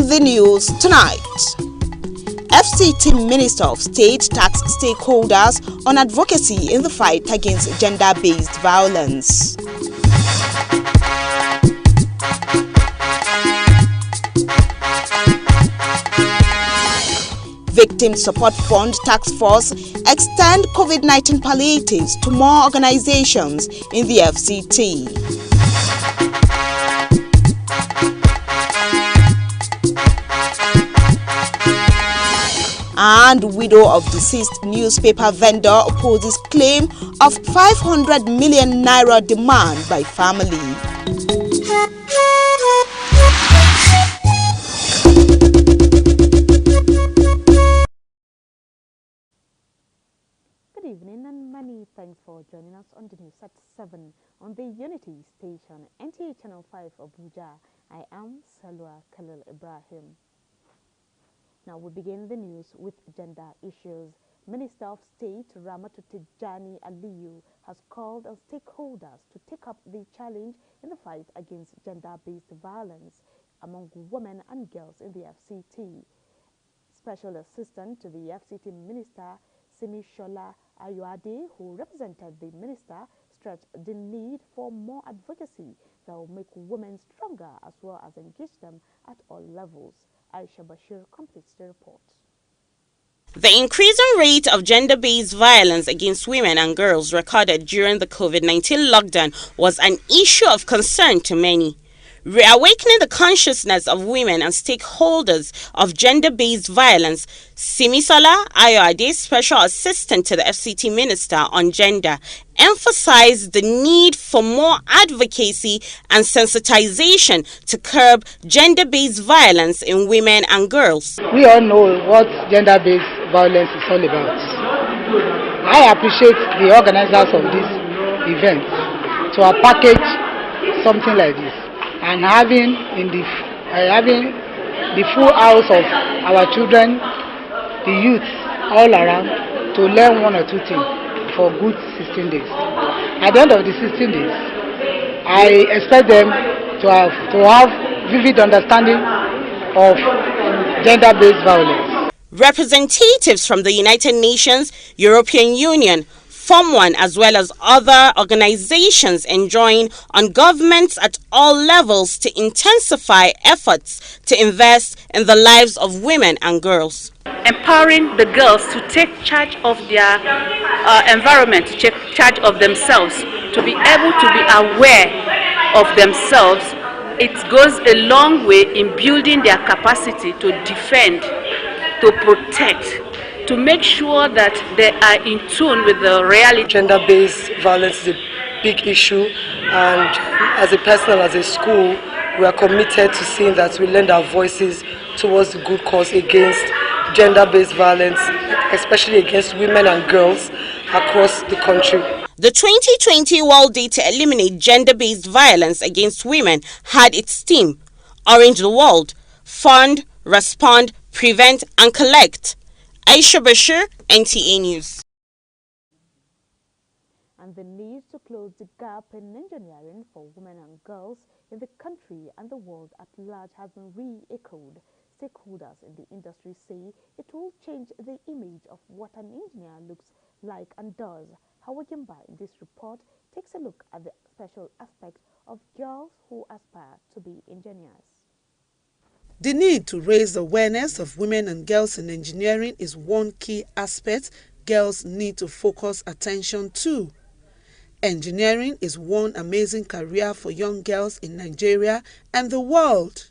On the news tonight, FCT Minister of State tasked stakeholders on advocacy in the fight against gender-based violence. Victim Support Fund Task Force extend COVID-19 palliatives to more organizations in the FCT. And widow of deceased newspaper vendor opposes claim of 500 million naira demand by family. Good evening and many thanks for joining us on the News at 7 on the Unity Station, NTA Channel 5 Abuja. I am Salwa Khalil Ibrahim. Now we begin the news with gender issues. Minister of State Ramatu Tijani Aliyu has called on stakeholders to take up the challenge in the fight against gender-based violence among women and girls in the FCT. Special Assistant to the FCT Minister Simi Shola Ayuade, who represented the minister, stressed the need for more advocacy that will make women stronger as well as engage them at all levels. Aisha Bashir completes the report. The increasing rate of gender-based violence against women and girls recorded during the COVID-19 lockdown was an issue of concern to many. Reawakening the consciousness of women and stakeholders of gender-based violence, Simisola Ayoade, Special Assistant to the FCT Minister on Gender, emphasized the need for more advocacy and sensitization to curb gender-based violence in women and girls. We all know what gender-based violence is all about. I appreciate the organizers of this event to package something like this, and having the full house of our children, the youth all around, to learn one or two things for good 16 days. At the end of the 16 days, I expect them to have vivid understanding of gender-based violence. Representatives from the United Nations, European Union, Form 1 as well as other organizations enjoin on governments at all levels to intensify efforts to invest in the lives of women and girls. Empowering the girls to take charge of their environment, to take charge of themselves, to be able to be aware of themselves, it goes a long way in building their capacity to defend, to protect, to make sure that they are in tune with the reality. Gender-based violence is a big issue, and as a person, as a school, we are committed to seeing that we lend our voices towards the good cause against gender-based violence, especially against women and girls across the country. The 2020 World Day to Eliminate Gender-Based Violence Against Women had its theme, Orange the World, Fund, Respond, Prevent and Collect. Aisha Bashir, NTA News. And the need to close the gap in engineering for women and girls in the country and the world at large has been re-echoed. Stakeholders in the industry say it will change the image of what an engineer looks like and does. Howard Yamba in this report takes a look at the special aspect of girls who aspire to be engineers. The need to raise awareness of women and girls in engineering is one key aspect girls need to focus attention to. Engineering is one amazing career for young girls in Nigeria and the world.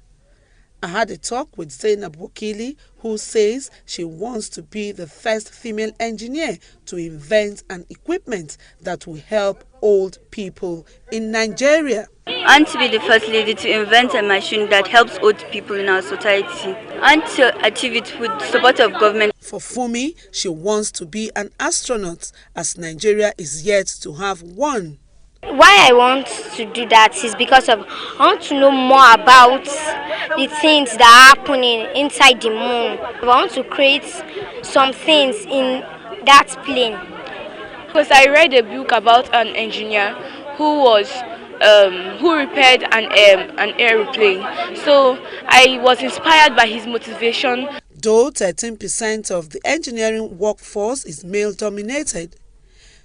I had a talk with Zainab Wakili, who says she wants to be the first female engineer to invent an equipment that will help old people in Nigeria. I want to be the first lady to invent a machine that helps old people in our society, and to achieve it with the support of government. For Fumi, she wants to be an astronaut, as Nigeria is yet to have one. Why I want to do that is because I want to know more about the things that are happening inside the moon. I want to create some things in that plane. Because I read a book about an engineer who was who repaired an airplane. So I was inspired by his motivation. Though 13% of the engineering workforce is male-dominated,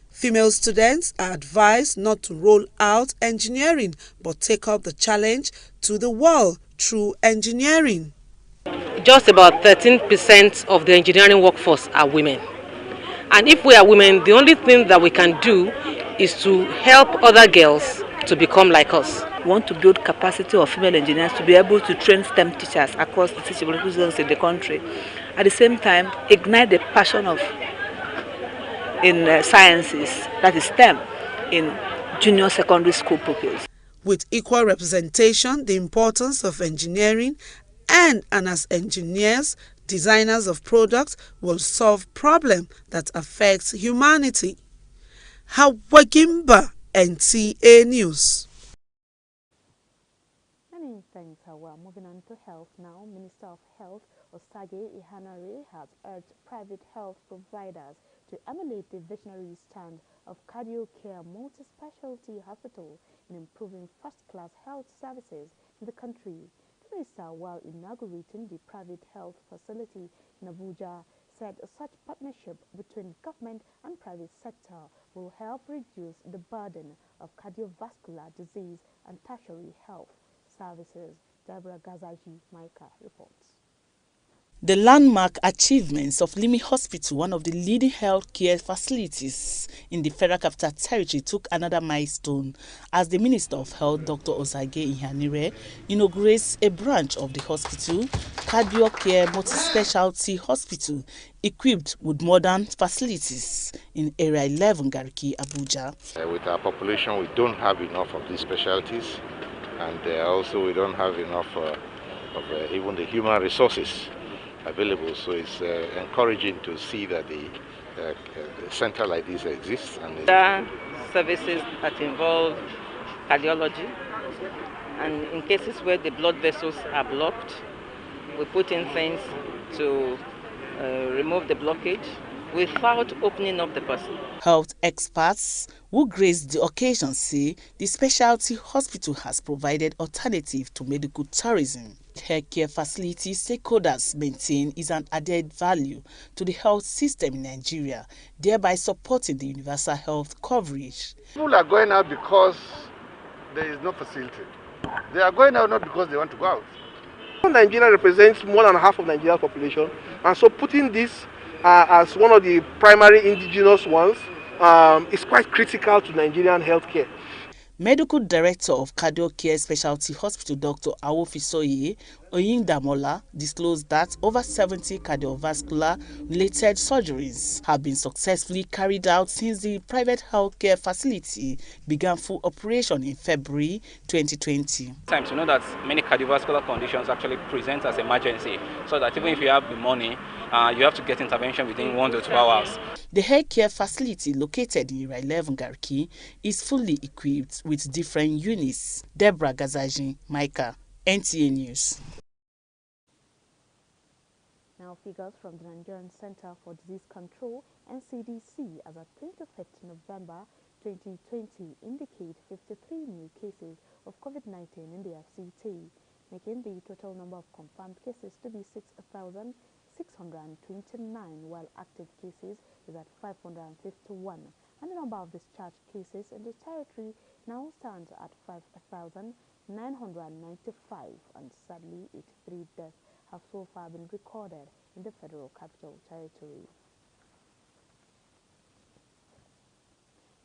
female students are advised not to roll out engineering but take up the challenge to the world through engineering. Just about 13% of the engineering workforce are women. And if we are women, the only thing that we can do is to help other girls to become like us. We want to build capacity of female engineers to be able to train STEM teachers across the teaching zones in the country. At the same time, ignite the passion in sciences, that is STEM, in junior secondary school pupils. With equal representation, the importance of engineering and as engineers, designers of products will solve problems that affect humanity. Hawagimba, NTA News. Many thanks, Hawa. Moving on to health now. Minister of Health Osage Ihanare has urged private health providers to emulate the visionary stand of Cardio Care Multi-Specialty Hospital in improving first-class health services in the country. The minister, while inaugurating the private health facility in Abuja, said such partnership between government and private sector will help reduce the burden of cardiovascular disease and tertiary health services. Deborah Gazaji Micah reports. The landmark achievements of Limi Hospital, one of the leading healthcare facilities in the Federal Capital Territory, took another milestone as the Minister of Health, Dr. Osage Ihanire, inaugurates a branch of the hospital, Cardio Care Multi-Specialty Hospital, equipped with modern facilities in Area 11, Garki, Abuja. With our population, we don't have enough of these specialties, and also we don't have enough of even the human resources available. So it's encouraging to see that the center like this exists. And there are services that involve cardiology, and in cases where the blood vessels are blocked, we put in things to remove the blockage without opening up the person. Health experts who graced the occasion say the specialty hospital has provided alternative to medical tourism. Healthcare facility stakeholders maintain is an added value to the health system in Nigeria, thereby supporting the universal health coverage. People are going out because there is no facility. They are going out not because they want to go out. Nigeria represents more than half of Nigeria's population, and so putting this as one of the primary indigenous ones is quite critical to Nigerian healthcare. Medical Director of Cardio Care Specialty Hospital, Dr. Awofisoye Oyindamola, disclosed that over 70 cardiovascular-related surgeries have been successfully carried out since the private healthcare facility began full operation in February 2020. Sometimes you know that many cardiovascular conditions actually present as emergency, so that even if you have the money, you have to get intervention within 1 to 2 hours. The healthcare facility located in Area 11 Garki is fully equipped with different units. Deborah Gazaji Micah, NTA News. Now figures from the Nigerian Center for Disease Control (NCDC) as of 25th November 2020 indicate 53 new cases of COVID-19 in the FCT, making the total number of confirmed cases to be 6,629, while active cases is at 551, and the number of discharged cases in the territory now stands at 5,995, and sadly 83 deaths have so far been recorded in the Federal Capital Territory.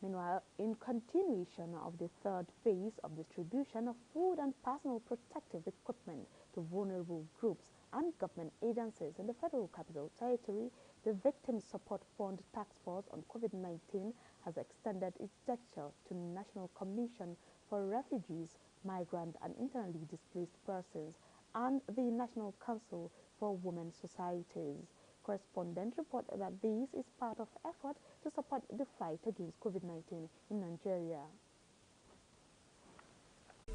Meanwhile, in continuation of the third phase of distribution of food and personal protective equipment to vulnerable groups and government agencies in the Federal Capital Territory, the Victim Support Fund Task Force on COVID-19 has extended its gesture to the National Commission for Refugees, Migrant and Internally Displaced Persons and the National Council for Women Societies. Correspondent report that this is part of effort to support the fight against COVID-19 in Nigeria.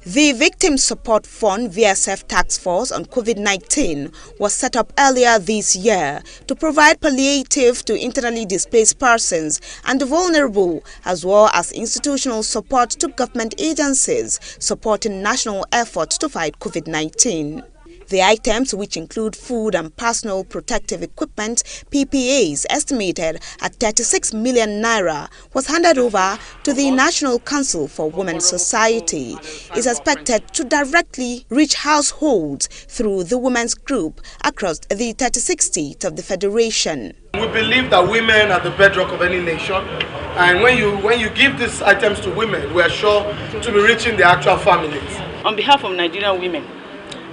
The Victim Support Fund VSF Task Force on COVID-19 was set up earlier this year to provide palliative to internally displaced persons and the vulnerable, as well as institutional support to government agencies supporting national efforts to fight COVID-19. The items, which include food and personal protective equipment, PPAs, estimated at 36 million naira, was handed over to the National Council for Women's Society. Is expected to directly reach households through the women's group across the 36 states of the Federation. We believe that women are the bedrock of any nation, and when you give these items to women, we are sure to be reaching the actual families. On behalf of Nigerian women,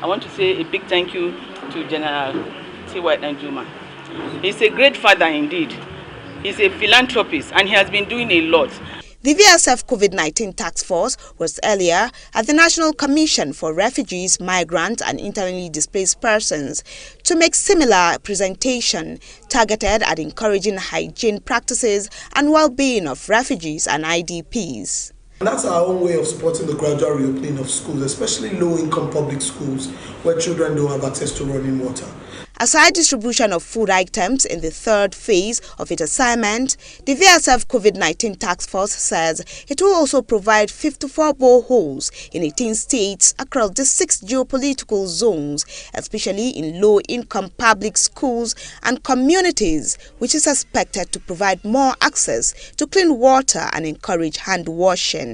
I want to say a big thank you to General T.Y. Danjuma. He's a great father indeed. He's a philanthropist and he has been doing a lot. The VSF COVID-19 Task Force was earlier at the National Commission for Refugees, Migrants and Internally Displaced Persons to make similar presentation targeted at encouraging hygiene practices and well-being of refugees and IDPs. And that's our own way of supporting the gradual reopening of schools, especially low-income public schools where children don't have access to running water. Aside distribution of food items in the third phase of its assignment, the VSF COVID-19 Task Force says it will also provide 54 boreholes in 18 states across the 6 geopolitical zones, especially in low-income public schools and communities, which is expected to provide more access to clean water and encourage hand washing.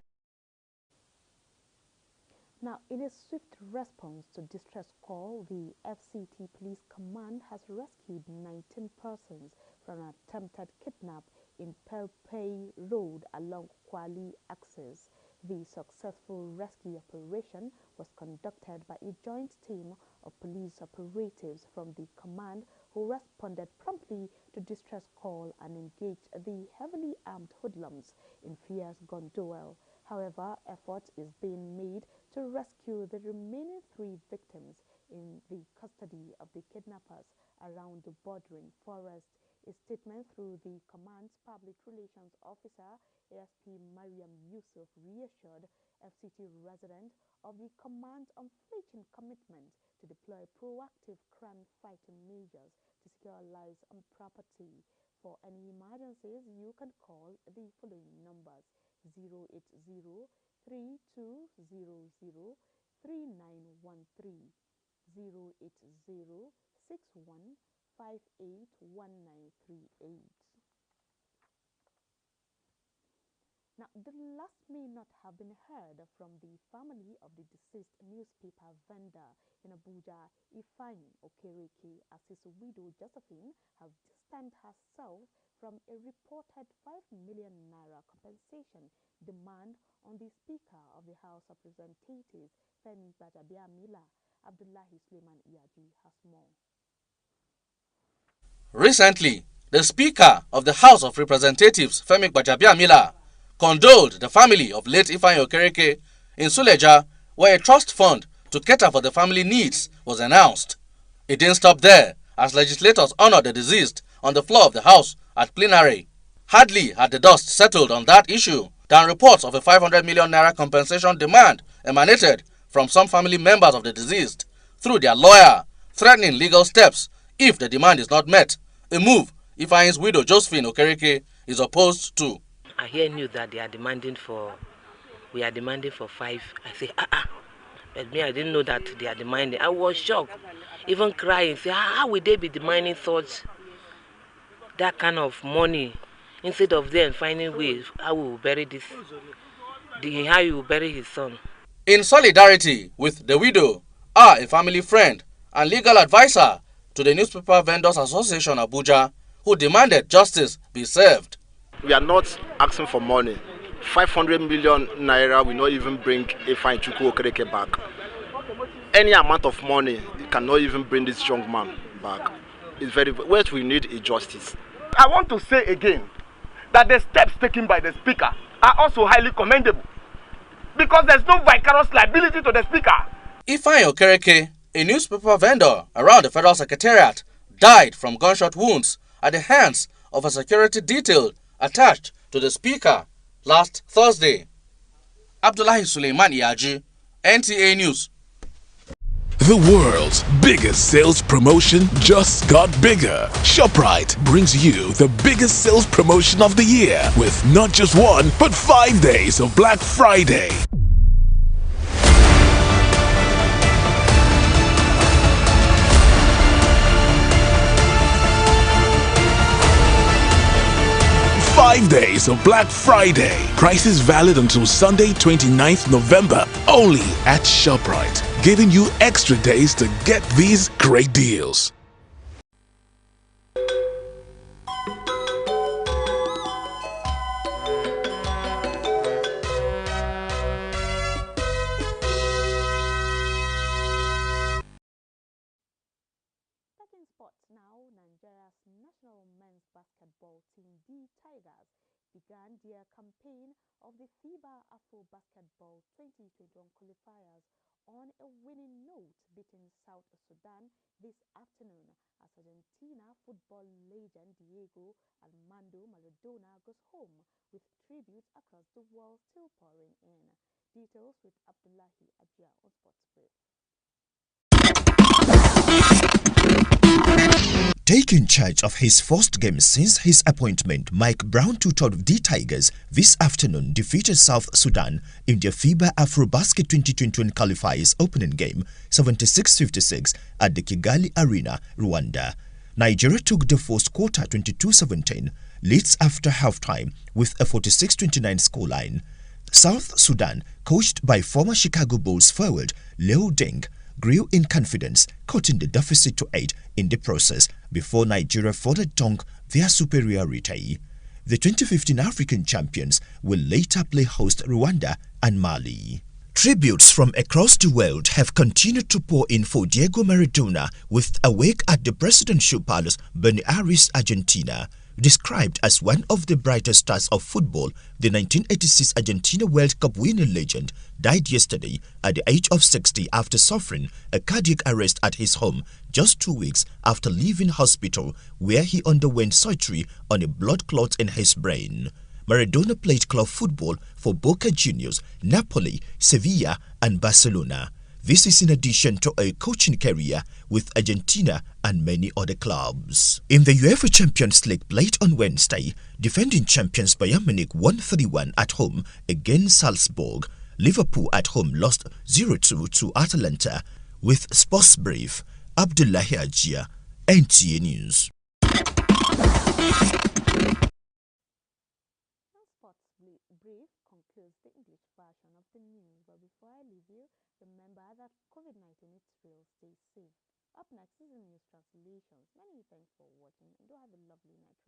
Now, in a swift response to distress call, the FCT Police Command has rescued 19 persons from an attempted kidnap in Pelpay Road along Kwali axis. The successful rescue operation was conducted by a joint team of police operatives from the command who responded promptly to distress call and engaged the heavily armed hoodlums in fierce gun duel. However, effort is being made to rescue the remaining 3 victims in the custody of the kidnappers around the bordering forest. A statement through the command's public relations officer, ASP Mariam Yusuf, reassured FCT residents of the command's unflinching commitment to deploy proactive crime-fighting measures to secure lives and property. For any emergencies, you can call the following numbers: 080-3200-3913, 080-6158-1938. Now, the last may not have been heard from the family of the deceased newspaper vendor in Abuja, Ifeanyi Okereke, as his widow Josephine has distanced herself from a reported 5 million naira compensation demand on the Speaker of the House of Representatives, Femi Gbajabiamila. Abdullahi Suleiman Iyaji has more. Recently, the Speaker of the House of Representatives, Femi Gbajabiamila, condoled the family of late Ifeanyi Okereke in Suleja, where a trust fund to cater for the family needs was announced. It didn't stop there, as legislators honored the deceased on the floor of the House at plenary. Hardly had the dust settled on that issue than reports of a 500 million naira compensation demand emanated from some family members of the deceased through their lawyer, threatening legal steps if the demand is not met, a move Ifeanyi's widow Josephine Okereke is opposed to. I hear news that we are demanding for 5. I say, but me, I didn't know that they are demanding. I was shocked, even crying. Say, how will they be demanding that kind of money instead of them finding ways how we will bury how you will bury his son? In solidarity with the widow are a family friend and legal advisor to the Newspaper Vendors Association Abuja, who demanded justice be served. We are not asking for money. 500 million naira will not even bring Ifeanyi Okereke back. Any amount of money cannot even bring this young man back. It's what we need is justice. I want to say again that the steps taken by the Speaker are also highly commendable, because there's no vicarious liability to the Speaker. Ifeanyi Okereke, a newspaper vendor around the Federal Secretariat, died from gunshot wounds at the hands of a security detail attached to the Speaker last Thursday. Abdullahi Suleiman Iyaji, NTA News. The world's biggest sales promotion just got bigger. ShopRite brings you the biggest sales promotion of the year with not just 1, but 5 days of Black Friday. Five days of Black Friday. Prices valid until Sunday, 29th November. Only at ShopRite. Giving you extra days to get these great deals. Talking sports now, Nigeria's national men's basketball team, the Tigers, began their campaign of the FIBA Afro Basketball 2021 qualifiers on a winning note, beating South Sudan this afternoon as Argentina football legend Diego Armando Maradona goes home with tributes across the world still pouring in. Details with Abdullahi Ajia on Sports Brief. Taking charge of his first game since his appointment, Mike Brown tutored the Tigers this afternoon defeated South Sudan in their FIBA AfroBasket 2021 qualifiers opening game 76-56 at the Kigali Arena, Rwanda. Nigeria took the first quarter 22-17, leads after halftime with a 46-29 scoreline. South Sudan, coached by former Chicago Bulls forward Leo Deng, grew in confidence, cutting the deficit to 8 in the process before Nigeria further dunk their superiority. The 2015 African champions will later play host Rwanda and Mali. Tributes from across the world have continued to pour in for Diego Maradona with a wake at the Presidential Palace, Buenos Aires, Argentina. Described as one of the brightest stars of football, the 1986 Argentina World Cup winning legend died yesterday at the age of 60 after suffering a cardiac arrest at his home just 2 weeks after leaving hospital where he underwent surgery on a blood clot in his brain. Maradona played club football for Boca Juniors, Napoli, Sevilla and Barcelona. This is in addition to a coaching career with Argentina and many other clubs. In the UEFA Champions League played on Wednesday, defending champions Bayern Munich won 3-1 at home against Salzburg. Liverpool at home lost 0-2 to Atalanta. With Sports Brief, Abdullahi Ajia, NTA News. Sports Brief concludes the English version of the news, but before I leave you, remember that COVID-19 is real. Stay safe. Up next is the news translations. Many thanks for watching and do have a lovely night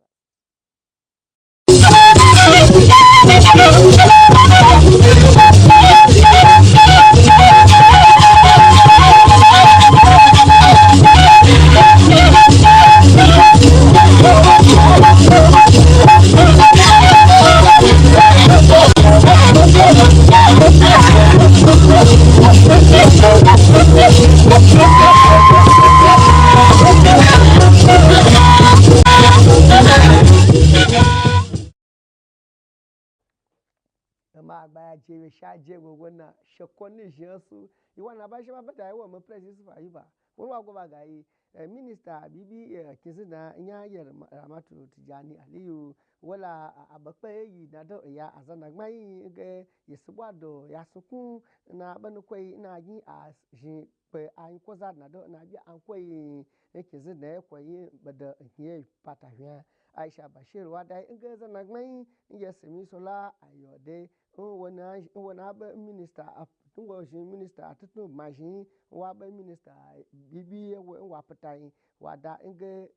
ma ba je sha je go wona shakonni jesu yi wana ba shaba bada yi wa mu president fa yi ba won wa go ba ga yi minister bibi kizina nya yer ramatu tijani aliyu wala abakpe yi na do ya azana gbai ge yesubado ya sukun na banu kwai na yi a jin pe an ko za na do na bi an kwai kizina kwai bada yi patahia Aisha Bashir wa dai ge zana gbai yesimi sola ayode wana ba minister tungo shi minister atutu majin wa ba minister bibi wa patai wa da inge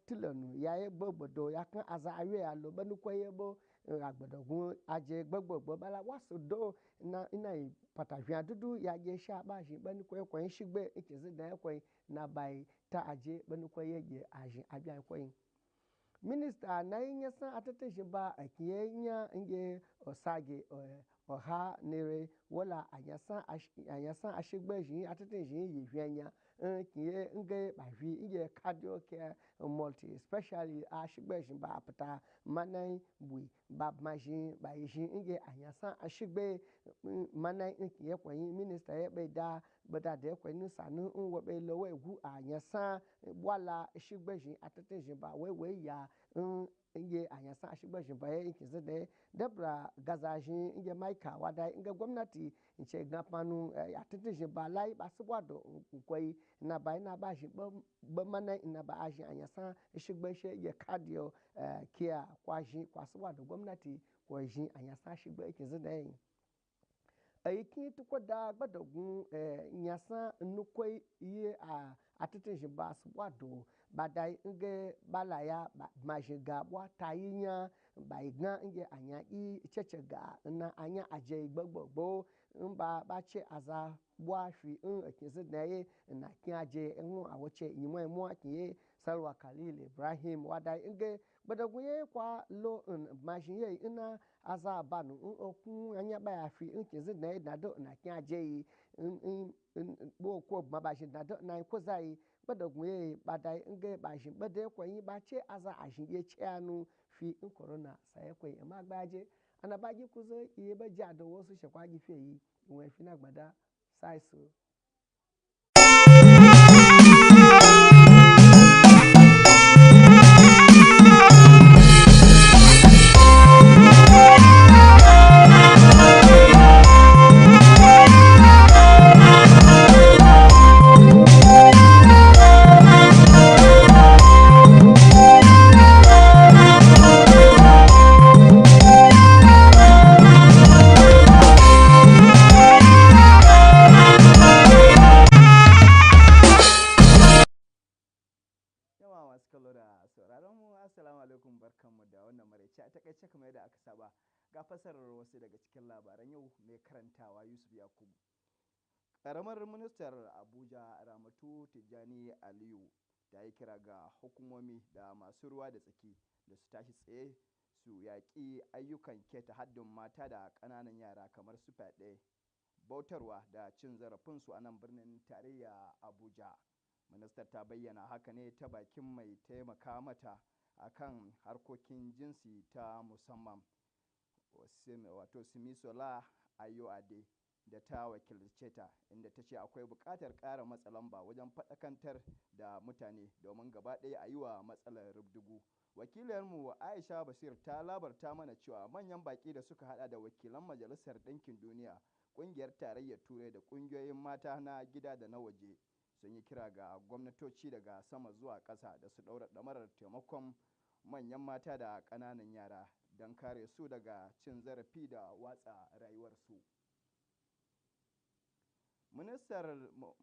tilanu ya gbogbodo ya kan aza awe alo banu koye bo agbodogun aje gbogbo bala wasodo na ina patafia dudu ya je sha ba shi banu koye ko shigbe ikezi da ko na bai ta aje banu koye je aje abia ko Minister na yin san atete shi ba a kiyenya inge osage oha nere wala anyasan ashigbe shi atete shi yi hwenya kiye inge ba hwi inge cardio care multi especially a shigbe jin ba pata manai bui bab majin ba yijin inge anyasa a shigbe manai inki ye kwan minister ye be da bada de kwan ni sanu nwo be lowe gu anyasa wala shigbe jin atete jin ba we ya inge anyasa a shigbe jin ba ye inki zede debra gazajin inge maika wada inge gwamnati ince gapanu atete jin ba lai ba subwado kwai na ba jin ba manai na ba ajin anyasa shigbe she ye cardio kia kwa jin kwa subwado gwamnati kwa jin anyasa shigbe inki zede aiki tukwada gbadagun nyasa nukwai ye atete jin ba subwado badai inge balaya majiga bwa tayinya ba igna inge anya chechega na anya aje gbogbogbo ba che aza bwa fi ekinze naye na kiaje enwu awoche yimo mu akiye Salwa Khalil Ibrahim wada inge gbadagun ye kwa lo majiye ina aza banu okun anya ba ya fi ekinze naye na do na kiaje bo ko mabaji na do na ko zai gbadagun ye badai inge baji bade ko yin ba che aza ajin ye che anu fi corona sai ko ma gbaje ana baji kuzo iye ba jado wasu shekwaji fi yi won fi na gbada sai so Assalamu alaikum barkanmu da wannan maraice a takaice kamar yadda aka saba ga fasarar wasu daga cikin labaran yau mai karantawa Yusuf Yakubu. Karamar ministar Abuja Ramatu Tijjani Aliyu ta yi kira ga hukumomi da masu ruwa da tsaki da su tashi tsaye su yaƙi ayyukan keta haddin mata da ƙananan yara kamar su fyaɗe, bautarwa da cin zarafinsu a nan birnin tarayya Abuja. Ministar ta bayyana haka ne ta bakin mai taimaka mata akan harkokin jinsi ta musamman wato Simisola Ayoade da ta wakilce ta, inda ta ce akwai buƙatar ƙara matsa lamba wajen faɗakantar da mutane domin gaba ɗaya a yi wa matsalar rubdugu. Wakiliyarmu Aisha Basir ta labarta mana cewa manyan baƙi da suka hada da wakilan Majalisar Ɗinkin Duniya, ƙungiyar Tarayyar Turai da ƙungiyoyin mata na gida da na waje sun yi kira ga gwamnatoci daga sama zuwa ƙasa da su ɗaura ɗamarar taimakon manyan mata da ƙananan yara don kare su daga cin zarafi da watsa rayuwarsu.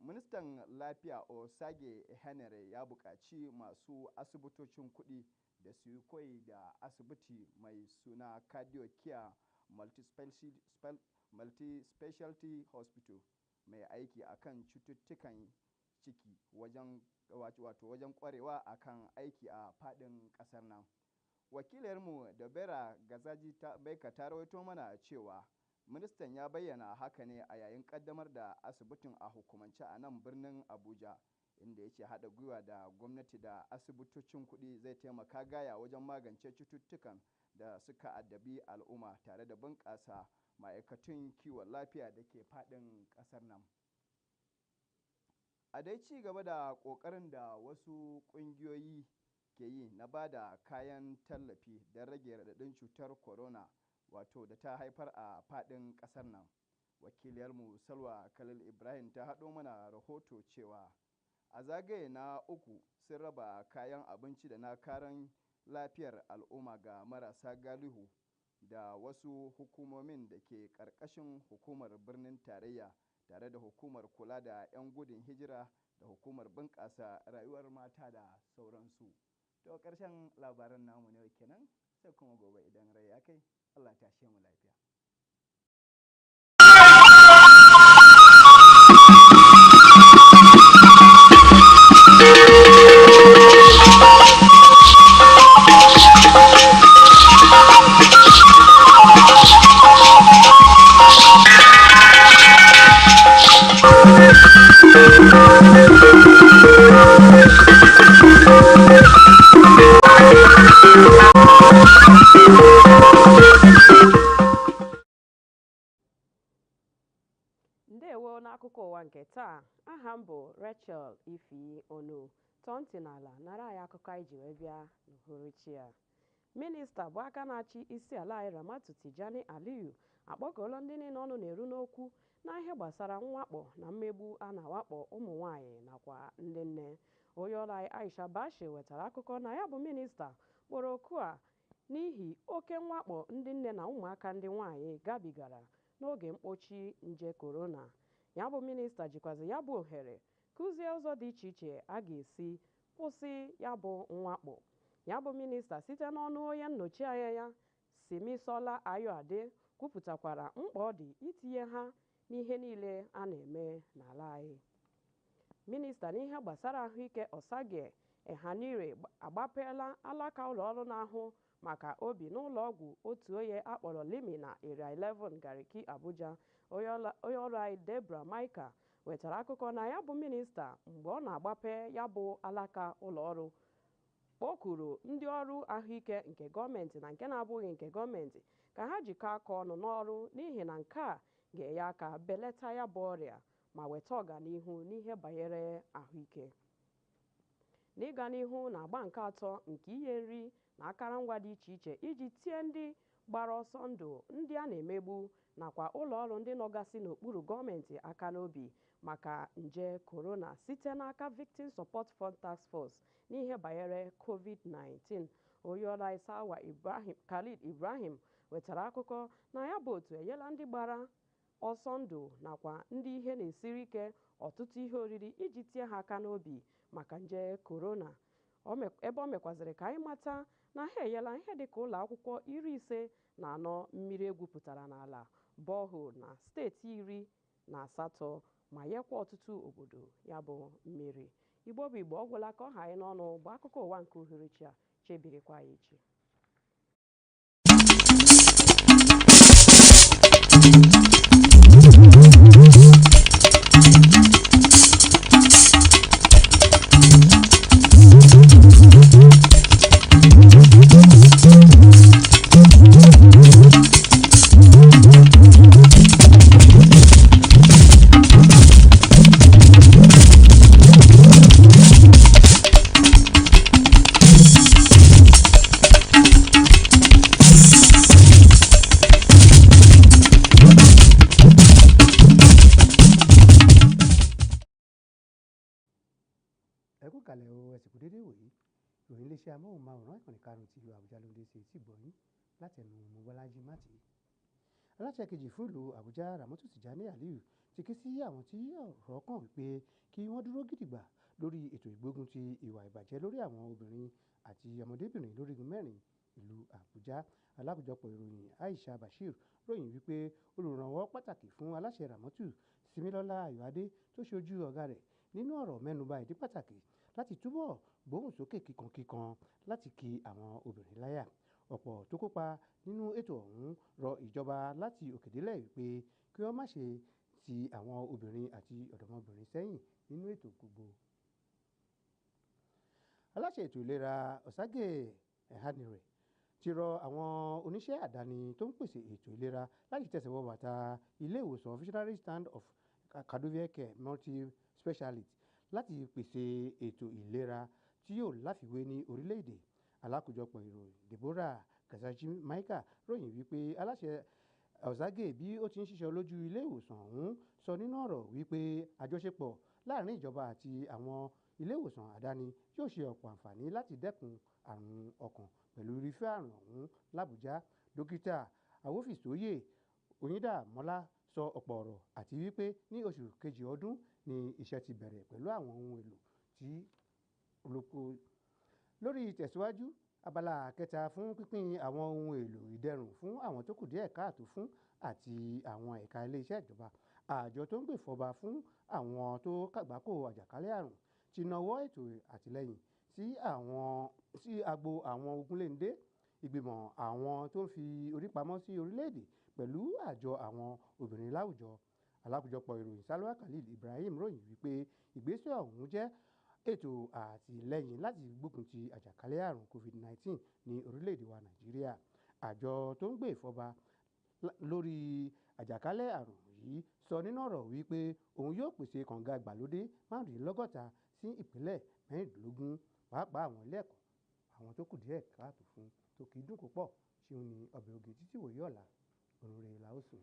Ministan Lafiya Osage Henry ya buƙaci masu asibitocin kuɗi da su yi koyi da asibiti mai suna Cardio Care Multispecialty Hospital mai aiki akan cututtukan ciki wajen kwarewa akan aiki a fadin kasar nan. Wakilarmu Dabera Gazaji ta rawaito mana cewa ministan ya bayyana haka ne a yayin kaddamar da asibitin a hukumance a nan birnin Abuja, inda yake haɗa gwiwa da gwamnati da asibitocin kuɗi zai taimaka gaya wajen magance cututtukan da suka addabi al'umma tare da bunƙasa ma'aikatun kiwon lafiya da ke faɗin ƙasar nan. A dai ci gaba da ƙoƙarin da wasu ƙungiyoyi ke yi na ba da kayan tallafi don rage raɗaɗin cutar corona wato da ta haifar a faɗin ƙasar nan. Wakiliyarmu Salwa Khalil Ibrahim ta haɗo mana rahoto cewa a zagaye na uku sun raba kayan abinci da na karan lafiyar al'umma ga marasa galihu da wasu hukumomin da ke ƙarƙashin hukumar birnin tarayya tare da hukumar kula da 'yan gudun hijira da hukumar bunƙasa rayuwar mata da sauransu. To ƙarshen labaran namu ne kenan, sai kuma gobe idan rai ya kai. Allah ta shi mu lafiya. Thank you. ụwa nke taa. Aha m bụ Rachel Ifi Onu. Tọọ ntị n'ala nara anyị akụkọ anyị ji wee bịa n'uhuruchi a. Minista bụ aka na-achị isi ala anyị Ramatu Tijani Aliyu akpọkọọla ndị niile ọnụ na-eru n'okwu na ihe gbasara mwakpo na mmegbu a na-awakpo ụmụ nwaanyị nakwa ndị nne. Onye ọrụ anyị Aisha Bashi wetara akụkọ na ya bụ minista kpọrọ oku a n'ihi oke mwakpo ndị nne na ụmụaka ndị nwaanyị gabigara n'oge mkpochi nje korona. Ya bụ minista jikwazi ya bụ ohere kụzie ụzọ dị iche iche a ga-esi kwụsị ya bụ mwakpo. Ya bụ minista site n'ọnụ onye nnọchi anya ya Simisola Ayoade kwupụtakwara mkpa ọ dị itinye ha n'ihe niile a na-eme n'ala anyị. Minista n'ihe gbasara ahụike Osage Ehanire agbapeela alaka ụlọọrụ na-ahụ maka obi n'ụlọọgwụ otu onye akpọrọ Limi na Area 11 Gariki Abuja. Onye ọrụ anyị Debra Michael wetara akụkọ na ya bụ minista mgbe ọ na-agbape ya bụ alaka ụlọọrụ kpọkuru ndị ọrụ ahụike nke gọọmenti na nke na-abụghị nke gọọmenti ka ha jikọọ aka ọnụ n'ọrụ n'ihi na nke a ga-enye aka belata ya bụ ọrịa ma weta ọganihu n'ihe banyere ahụike. N'ịga n'ihu na agba nke atọ nke inye nri na akụrụngwa dị iche iche iji tie ndị gbara ọsọ ndụ ndị a na-emegbu nakwa ụlọọrụ ndị nọgasị n'okpuru gọọmenti aka n'obi maka nje korona site n'aka Victim Support Fund Task Force n'ihe banyere COVID-19. Onye ọrụ anyị Sawa Khalid Ibrahim wetara akụkọ na ya bụ otu enyela ndị gbara ọsọ ndụ nakwa ndị ihe na-esiri ike ọtụtụ ihe oriri iji tie ha aka n'obi maka nje korona. Ebe o mekwaziri ka anyị mata na ha enyela ihe dịka ụlọ akwụkwọ 54 mmiri egwupụtara n'ala borehole na steeti 18 ma nyekwa ọtụtụ obodo ya bụ mmiri. Igbo bụ Igbo, ọ gwụla ka ọ ha anyị n'ọnụ bụ akụkọ ụwa nke uhuruchi a chebirikwa ya echi. ẹkú kalẹ̀ o ẹsìnkú dédé wòyí ìròyìn iléeṣẹ́ amóhùnmáwòrán ìkànnì karùn-ún ti ìlú Àbújá ló ń dé sí etí ìgbọ̀nyín láti ẹnu Mọ́bọ́lájí Mátì. Aláṣẹ kejì fún ìlú Àbújá Ramatu Tijani Aliyu ti ké sí àwọn tí ọ̀rọ̀ kàn wípé kí wọ́n dúró gidigba lórí ètò ìgbógun ti ìwà ìbàjẹ́ lórí àwọn obìnrin àti ọmọdébìnrin lórígun mẹ́rin ìlú Àbújá. Alákòjọpọ̀ ìròyìn Aisha Bashir ròyìn wípé olùrànwọ́ pàtàkì fún aláṣẹ Ramatu Similola Ayoade tó ṣojú ọ̀gá rẹ̀ nínú ọ̀rọ̀ mẹ́nuba ìdí pàtàkì láti túbọ̀ gbóhùn sókè kíkankíkan láti kí àwọn obìnrin láyà. Ọ̀pọ̀ tó kópa nínú ètò ọ̀hún rọ ìjọba láti òkèdélẹ̀ wípé kí wọ́n má ṣe ti àwọn obìnrin àti ọ̀dọ́mọbìnrin sẹ́yìn nínú ètò gbogbo. Aláṣẹ ètò ìlera Osage Ehanire ti rọ àwọn oníṣẹ́ àdáni tó ń pèsè ètò ìlera láti tẹsẹ̀ wọ bàtà ilé ìwòsàn Visionary Stand of Kadovia Care Multi-Specialist láti pèsè ètò ìlera tí yóò láfiwé ní orílẹ̀-èdè. Alákòjọpọ̀ ìròyìn Deborah Gazaji Michael ròyìn wípé aláṣẹ Osage bí ó ti ń ṣiṣẹ́ lójú ilé ìwòsàn ọ̀hún sọ nínú ọ̀rọ̀ wípé àjọṣepọ̀ láàrin ìjọba àti àwọn ilé ìwòsàn àdáni yóò ṣe ọ̀pọ̀ àǹfààní láti dẹ́kun àrùn ọkàn pẹ̀lú irúfẹ́ àrùn ọ̀hún l'Àbújá. Dókítà Awófìsóyè Oyíndàmọ́lá sọ ọ̀pọ̀ ọ̀rọ̀ àti wípé ní oṣù kejì ọdún ni iṣẹ́ ti bẹ̀rẹ̀ pẹ̀lú àwọn ohun èlò tí olóko. Lórí ìtẹ̀síwájú abala kẹta fún pínpín àwọn ohun èlò ìdẹ̀rùn fún àwọn tó kù díẹ̀ káàtó fún àti àwọn ẹ̀ka iléeṣẹ́ ìjọba, àjọ tó ń gbèfọ́ba fún àwọn tó kàgbákò àjàkálẹ̀ àrùn ti nawọ́ ètò àtìlẹ́yìn sí agbo àwọn ogunléndé, ìgbìmọ̀ àwọn tó ń fi orí pamọ́ sí orílẹ̀-èdè pẹ̀lú àjọ àwọn obìnrin láwùjọ. Alákòjọpọ̀ ìròyìn Salwa Khalid Ibrahim ròyìn wípé ìgbésẹ̀ ọ̀hún jẹ́ ètò àtìlẹ́yìn láti gbógun ti àjàkálẹ̀ àrùn COVID-19 ní orílẹ̀-èdè wa Nàìjíríà. Àjọ tó ń gbé ìfọba lórí àjàkálẹ̀ àrùn yìí sọ nínú ọ̀rọ̀ wípé òun yóò pèsè kànga ìgbàlódé márùndínlọ́gọ́ta sí ìpínlẹ̀ mẹ́rìndínlógún pàápàá àwọn ilé ẹ̀kọ́ àwọn tó kù díẹ̀ káàtó fún tó kì í dùn púpọ̀ ṣé ó ní ọbẹ̀ oge títí wòye ọ̀la òun rèé la ó sùn.